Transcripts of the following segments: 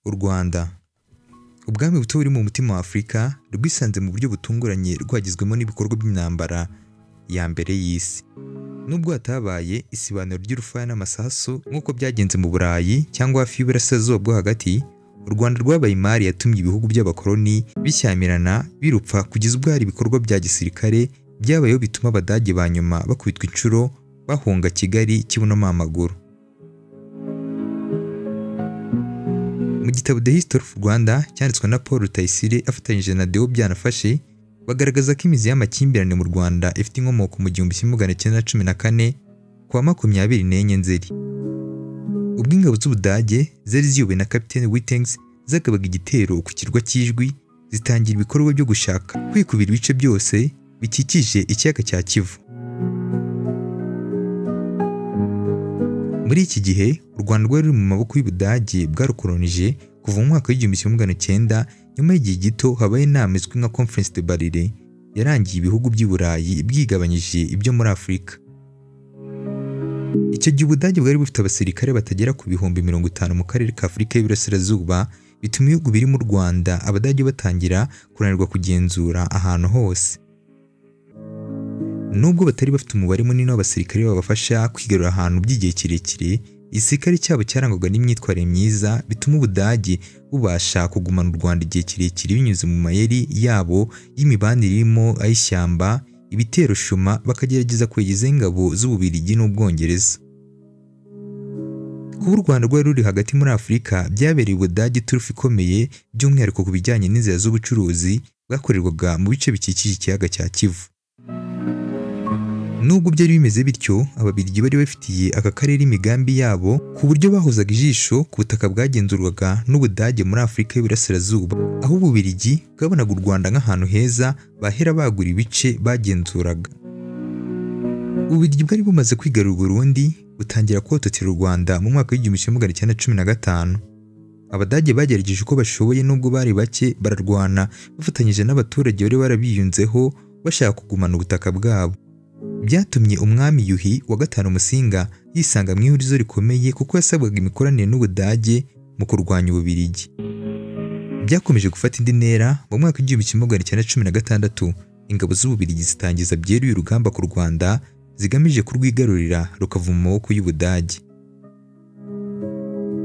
U Rwanda, ubwami buto buri mu mutima wa Afurika rwisanze mu buryo butunguranye rwagizwemo n'ibikorwa by'intambara ya mbere y'isi. Nubwo hatabaye isibaniro ry'urufaya n'amasasu nk'uko byagenze mu Burayi cyangwa hafi y'Uburasirazuba bwo hagati, u Rwanda rwabaye imari yatumye ibihugu by'abakoloni bishyamirana birupfa kugeza ubwo hari ibikorwa bya gisirikare byabayeho bituma Abadage ba nyuma bakubitwa inshuro bahunga Kigali kibunamo amaguru. Mu gitabo The History of Rwanda cyanditswe na Paul Rutayisire afatanyije na Deo Byanafashe, bagaragaza ko imizi y'amakimbirane mu Rwanda ifite inkomoko mu 1914 kwa 24 Nzeri. Ubwo ingabo z'Ubudage zari ziyobowe na Kapiteni Wittengs zagabaga igitero ku kirwa cy'Ijwi, zitangira ibikorwa byo gushaka kwikubira ibice byose bikikije ikiyaga cya Kivu. Muri iki gihe u Rwanda rwari ruri mu maboko y'Ubudage bwarukolonije kuva mu mwaka w'1900. Nyuma y'igihe gito habaye inama izwi nka Conference de Berlin yarangiye ibihugu by'i Burayi byigabanyije ibyo muri Afurika. Icyo gihe Ubudage bwari bufite abasirikare batagera ku bihumbi 50 mu karere ka Afurika y'Iburasirazuba, bituma ibihugu biri mu Rwanda Abadage batangira kunanirwa kugenzura ahantu hose. Nubwo batari bafite umubare munini w'abasirikare babafasha kwigarura ahantu by'igihe kirekire, igisirikare cyabo cyarangwaga n'imyitwarire myiza bituma Ubudage bubasha kugumana u Rwanda igihe kirekire binyuze mu mayeri yabo y'imibanire irimo ay'ishyamba, ibitero shuma, bakagerageza kwegeza ingabo z'Ububiligi n'Ubwongereza. Kuba u Rwanda rwari ruri hagati muri Afurika byabereye Ubudage iturufu ikomeye, by'umwihariko ku bijyanye n'inzira z'ubucuruzi bwakorerwaga mu bice bikikije ikiyaga cya Kivu. Nubwo byari bimeze bityo, Ababiligi bari bafitiye aka karere imigambi yabo ku buryo bahozaga ijisho ku butaka bwagenzurwaga n'Ubudage muri Afurika y'Iburasirazuba, aho Ububiligi bwabonaga u Rwanda nk'ahantu heza bahera bagura ibice bagenzuraga. Ububiligi bwari bumaze kwigarura Burundi butangira kototera u Rwanda mu mwaka w'1915. Abadage bagerageje uko bashoboye, nubwo bari bake bararwana bafatanyije n'abaturage bari barabiyunzeho bashaka kugumana ubutaka bwabo. Byatumye umwami Yuhi wa gatanu Musinga yisanga mu ihurizo rikomeye kuko yasabwaga imikoranire n'Ubudage mu kurwanya Ububiligi. Byakomeje gufata indi ntera mu mwaka w'1916, ingabo z'Ububiligi zitangiza byeruye urugamba ku Rwanda zigamije kurwigarurira rukava mu maboko y'Ubudage.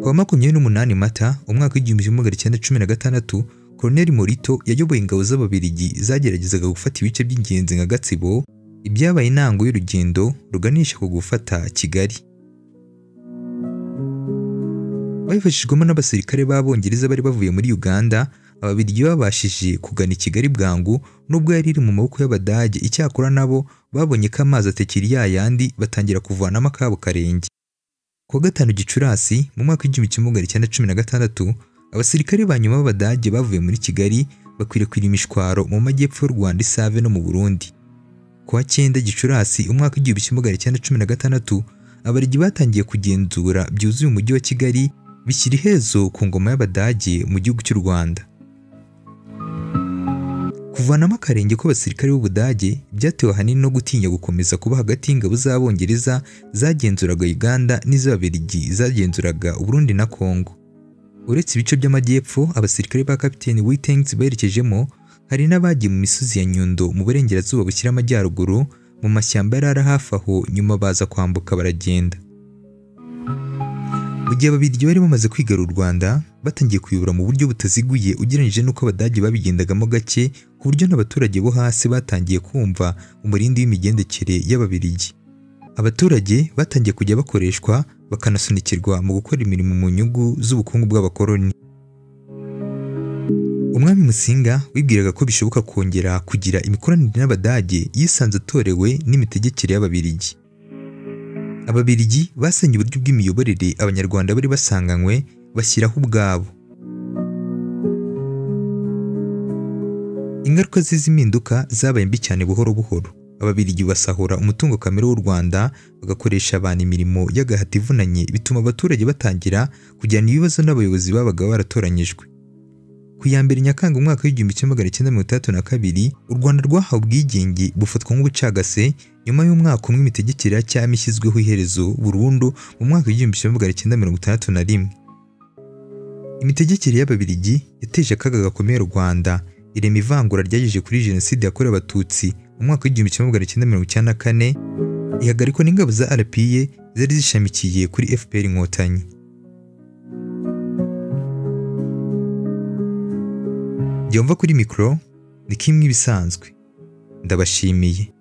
Ku wa 28 Mata umwaka w'1916, Colonel Morito yayoboye ingabo z'Ababiligi zageragezaga gufata ibice by'ingenzi nka Gatsibo, ibyabaye intango y'urugendo ruganisha ku gufata Kigali. Babifashijwemo n'abasirikare b'Abongereza bari bavuye muri Uganda, Ababiligi babashije kugana i Kigali bwangu nubwo yari iri mu maboko y'Abadage. Icyakora nabo babonye ko amazi atakiri yayandi, batangira kuvanamo akabo karenge. Ku wa 5 Gicurasi mu mwaka w'1916, abasirikare ba nyuma b'Abadage bavuye muri Kigali bakwirakwira imishwaro mu majyepfo y'u Rwanda, Isave no mu Burundi. Ku wa 9 Gicurasi umwaka w'1916, Ababiligi batangiye kugenzura byuzuye umujyi wa Kigali, bishyira iherezo ku ngoma y'Abadage mu gihugu cy'u Rwanda. Kuvanamo akarenge kw'abasirikare b'Ubudage byatewe ahanini no gutinya gukomeza kuba hagati y'ingabo z'Abongereza zagenzuraga Uganda n'iz'Ababiligi zagenzuraga Uburundi na Kongo. Uretse ibice by'amajyepfo abasirikare ba Kapiteni Wittengs berekejemo, hari n'abagiye mu misozi ya Nyundo mu burengerazuba bushyira amajyaruguru mu mashyamba yari hafi aho, nyuma baza kwambuka baragenda. Mu gihe Ababiligi bari bamaze kwigarura u Rwanda, batangiye kuyobora mu buryo butaziguye ugereranyije n'uko Abadage babigendagamo gake, ku buryo n'abaturage bo hasi batangiye kumva umurindi w'imigendekere y'Ababiligi. Abaturage batangiye kujya bakoreshwa bakanasunikirwa mu gukora imirimo mu nyungu z'ubukungu bw'abakoloni. Umwami Musinga wibwiraga ko bishoboka kongera kugira imikoranire n'Abadage, yisanze atorewe n'imitegekere y'Ababiligi. Ababiligi basenye uburyo bw'imiyoborere Abanyarwanda bari basanganywe bashyiraho ubwabo. Ingaruka z'izi mpinduka zabaye mbi cyane buhoro buhoro. Ababiligi basahura umutungo kamere w'u Rwanda, bagakoresha abantu imirimo y'agahato ivunanye, bituma abaturage batangira kugirana ibibazo n'abayobozi babaga baratoranyijwe. Ku ya 1 Nyakanga umwaka w'1962, u Rwanda rwahawe ubwigenge bufatwa nk'ubucagase nyuma y'umwaka umwe imitegekere ya cyami ishyizweho iherezo burundu mu mwaka w'1961. Imitegekere y'Ababiligi yateje akaga gakomeye u Rwanda, irema ivangura ryagejeje kuri Jenoside yakorewe Abatutsi mu mwaka w'1994, ihagarikwa n'ingabo za RPA zari zishamikiye kuri FPR Inkotanyi. Jya wumva kuri mikoro ni kimwe ibisanzwe. Ndabashimiye.